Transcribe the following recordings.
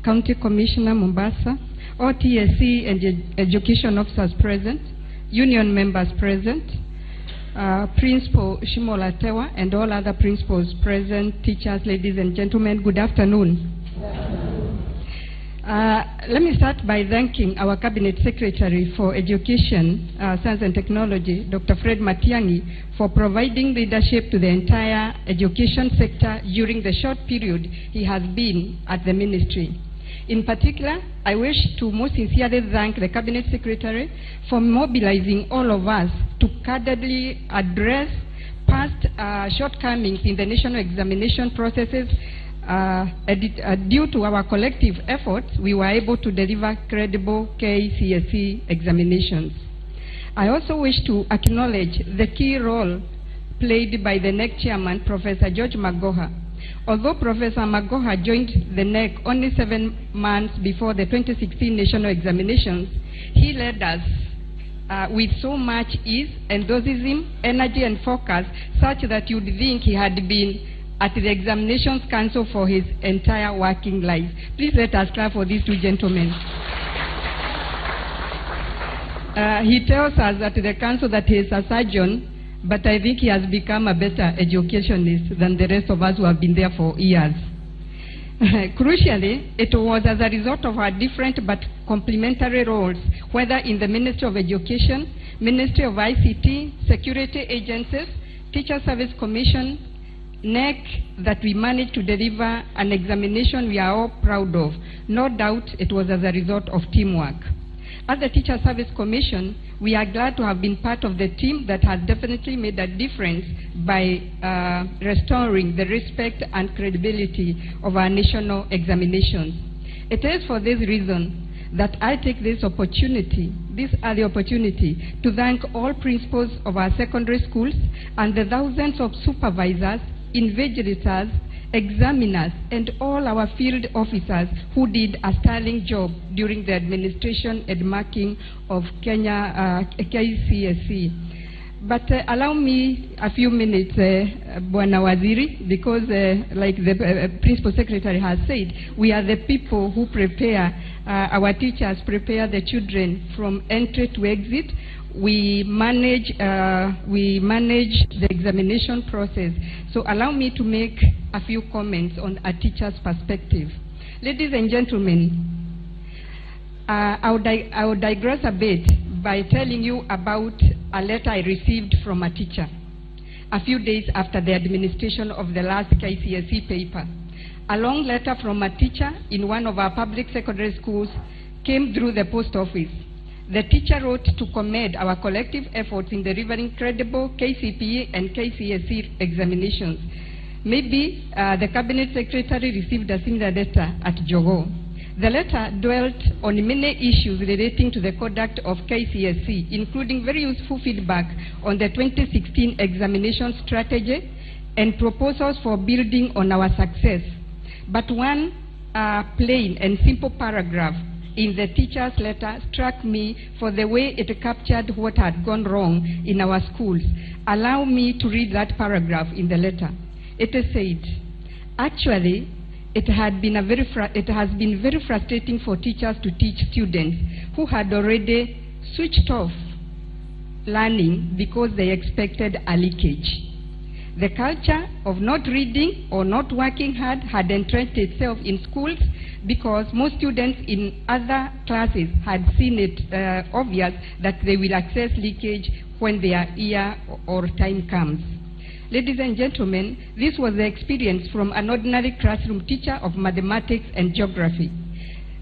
County Commissioner Mombasa, all TSC and education officers present, union members present, Principal Shimolatewa and all other principals present, teachers, ladies and gentlemen, good afternoon. Let me start by thanking our Cabinet Secretary for Education, Science and Technology, Dr. Fred Matiang'i, for providing leadership to the entire education sector during the short period he has been at the ministry. In particular, I wish to most sincerely thank the Cabinet Secretary for mobilizing all of us to candidly address past shortcomings in the national examination processes. Due to our collective efforts, we were able to deliver credible KCSE examinations. I also wish to acknowledge the key role played by the NEC chairman, Professor George Magoha. Although Professor Magoha joined the NEC only 7 months before the 2016 national examinations, he led us with so much ease, enthusiasm, energy and focus, such that you'd think he had been at the Examinations Council for his entire working life. Please let us clap for these two gentlemen. He tells us at the council that he is a surgeon, but I think he has become a better educationist than the rest of us who have been there for years. Crucially, it was as a result of our different but complementary roles, whether in the Ministry of Education, Ministry of ICT, security agencies, Teacher Service Commission, NEC, that we managed to deliver an examination we are all proud of. No doubt it was as a result of teamwork. As the Teacher Service Commission, we are glad to have been part of the team that has definitely made a difference by restoring the respect and credibility of our national examinations. It is for this reason that I take this opportunity to thank all principals of our secondary schools and the thousands of supervisors, invigilators, examiners, and all our field officers who did a sterling job during the administration and marking of Kenya KCSE. But allow me a few minutes, Bwana Waziri, because like the Principal Secretary has said, we are the people who prepare, our teachers prepare the children from entry to exit. We manage the examination process. So allow me to make a few comments on a teacher's perspective. Ladies and gentlemen, I will digress a bit by telling you about a letter I received from a teacher a few days after the administration of the last KCSE paper. A long letter from a teacher in one of our public secondary schools came through the post office. The teacher wrote to commend our collective efforts in delivering credible KCPE and KCSE examinations. Maybe the Cabinet Secretary received a similar letter at Jogo. The letter dwelt on many issues relating to the conduct of KCSE, including very useful feedback on the 2016 examination strategy and proposals for building on our success. But one plain and simple paragraph in the teacher's letter struck me for the way it captured what had gone wrong in our schools. Allow me to read that paragraph in the letter. It said, actually, it has been very frustrating for teachers to teach students who had already switched off learning because they expected a leakage. The culture of not reading or not working hard had entrenched itself in schools because most students in other classes had seen it obvious that they will access leakage when their year or time comes. Ladies and gentlemen, this was the experience from an ordinary classroom teacher of mathematics and geography.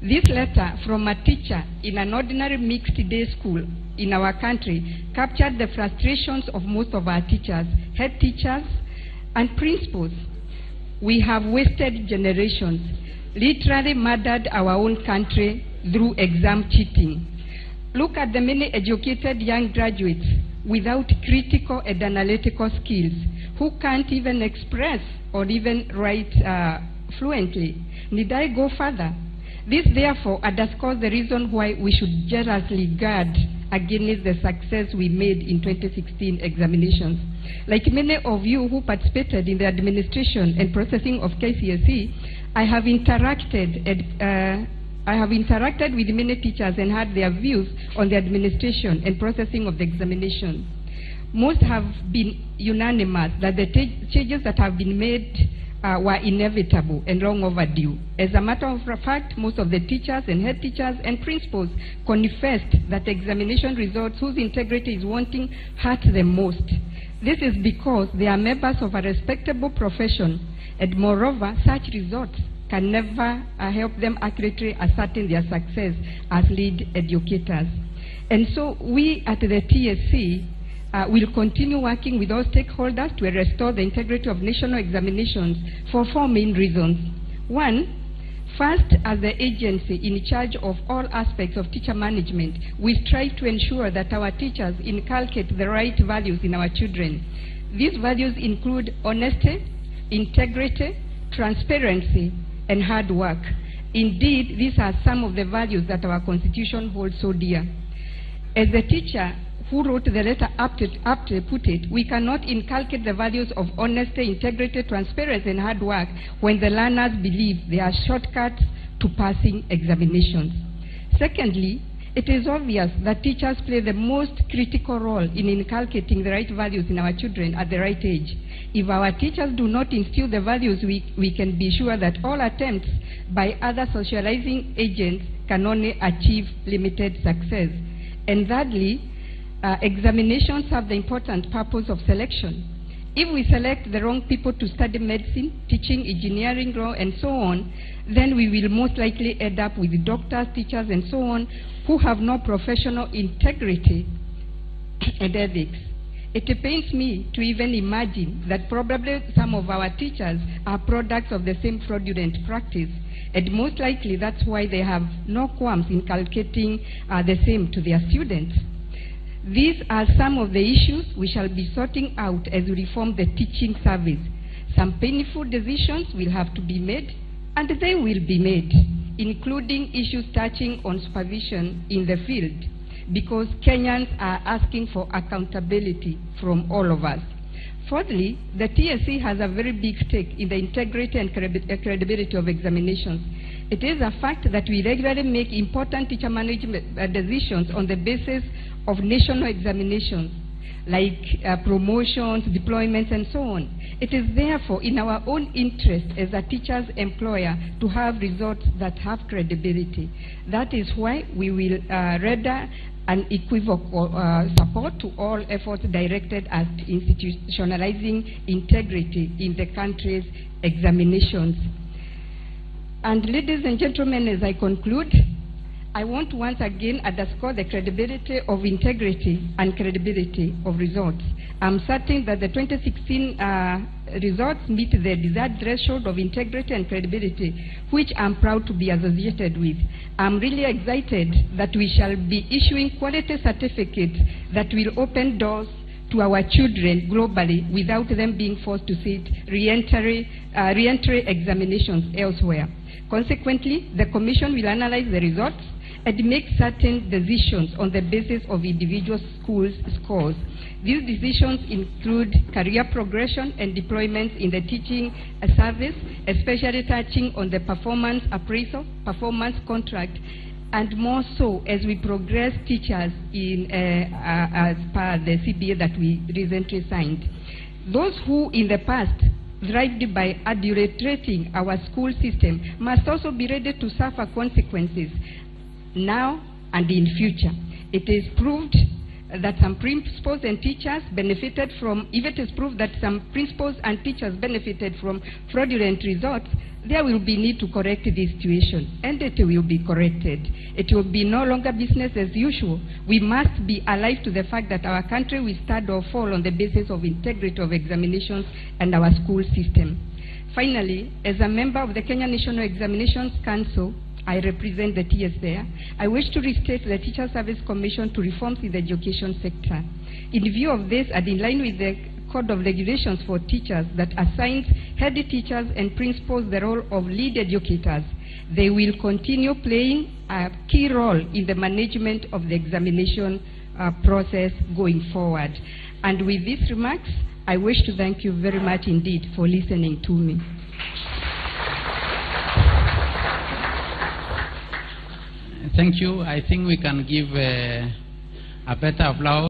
This letter from a teacher in an ordinary mixed-day school in our country captured the frustrations of most of our teachers, head teachers, and principals. We have wasted generations, literally murdered our own country through exam cheating. Look at the many educated young graduates without critical and analytical skills who can't even express or even write fluently. Need I go further? This therefore underscores the reason why we should jealously guard against the success we made in 2016 examinations. Like many of you who participated in the administration and processing of KCSE, I have interacted with many teachers and heard their views on the administration and processing of the examination. Most have been unanimous that the changes that have been made were inevitable and long overdue. As a matter of fact, most of the teachers and head teachers and principals confessed that examination results whose integrity is wanting hurt them most. This is because they are members of a respectable profession, and moreover, such results can never help them accurately ascertain their success as lead educators. And so we at the TSC will continue working with all stakeholders to restore the integrity of national examinations for 4 main reasons. One, first, as the agency in charge of all aspects of teacher management, we strive to ensure that our teachers inculcate the right values in our children. These values include honesty, integrity, transparency, and hard work. Indeed, these are some of the values that our Constitution holds so dear. As the teacher who wrote the letter aptly put it, we cannot inculcate the values of honesty, integrity, transparency, and hard work when the learners believe they are shortcuts to passing examinations. Secondly, it is obvious that teachers play the most critical role in inculcating the right values in our children at the right age. If our teachers do not instill the values, we can be sure that all attempts by other socializing agents can only achieve limited success. And thirdly, examinations have the important purpose of selection. If we select the wrong people to study medicine, teaching, engineering, law, and so on, then we will most likely end up with doctors, teachers, and so on, who have no professional integrity and ethics. It pains me to even imagine that probably some of our teachers are products of the same fraudulent practice, and most likely that's why they have no qualms inculcating the same to their students. These are some of the issues we shall be sorting out as we reform the teaching service. Some painful decisions will have to be made, and they will be made, including issues touching on supervision in the field, because Kenyans are asking for accountability from all of us. Fourthly, the TSC has a very big stake in the integrity and credibility of examinations. It is a fact that we regularly make important teacher management decisions on the basis of national examinations, like promotions, deployments, and so on. It is therefore in our own interest as a teacher's employer to have results that have credibility. That is why we will render unequivocal support to all efforts directed at institutionalizing integrity in the country's examinations. And ladies and gentlemen, as I conclude, I want to once again underscore the credibility of integrity and credibility of results. I'm certain that the 2016 results meet the desired threshold of integrity and credibility, which I'm proud to be associated with. I'm really excited that we shall be issuing quality certificates that will open doors to our children globally without them being forced to sit re-entry examinations elsewhere. Consequently, the Commission will analyze the results and make certain decisions on the basis of individual schools' scores. These decisions include career progression and deployments in the teaching service, especially touching on the performance appraisal, performance contract, and more so as we progress teachers in as per the CBA that we recently signed. Those who in the past thrived by adulterating our school system must also be ready to suffer consequences now and in future. It is proved that some principals and teachers benefited from, if it is proved that some principals and teachers benefited from fraudulent results, there will be need to correct this situation, and it will be corrected. It will be no longer business as usual. We must be alive to the fact that our country will stand or fall on the basis of integrity of examinations and our school system. Finally, as a member of the Kenya National Examinations Council, I represent the TS there. I wish to restate the Teacher Service Commission to reforms in the education sector. In view of this, and in line with the Code of Regulations for Teachers that assigns head teachers and principals the role of lead educators, they will continue playing a key role in the management of the examination process going forward. And with these remarks, I wish to thank you very much indeed for listening to me. Thank you. I think we can give a better applause.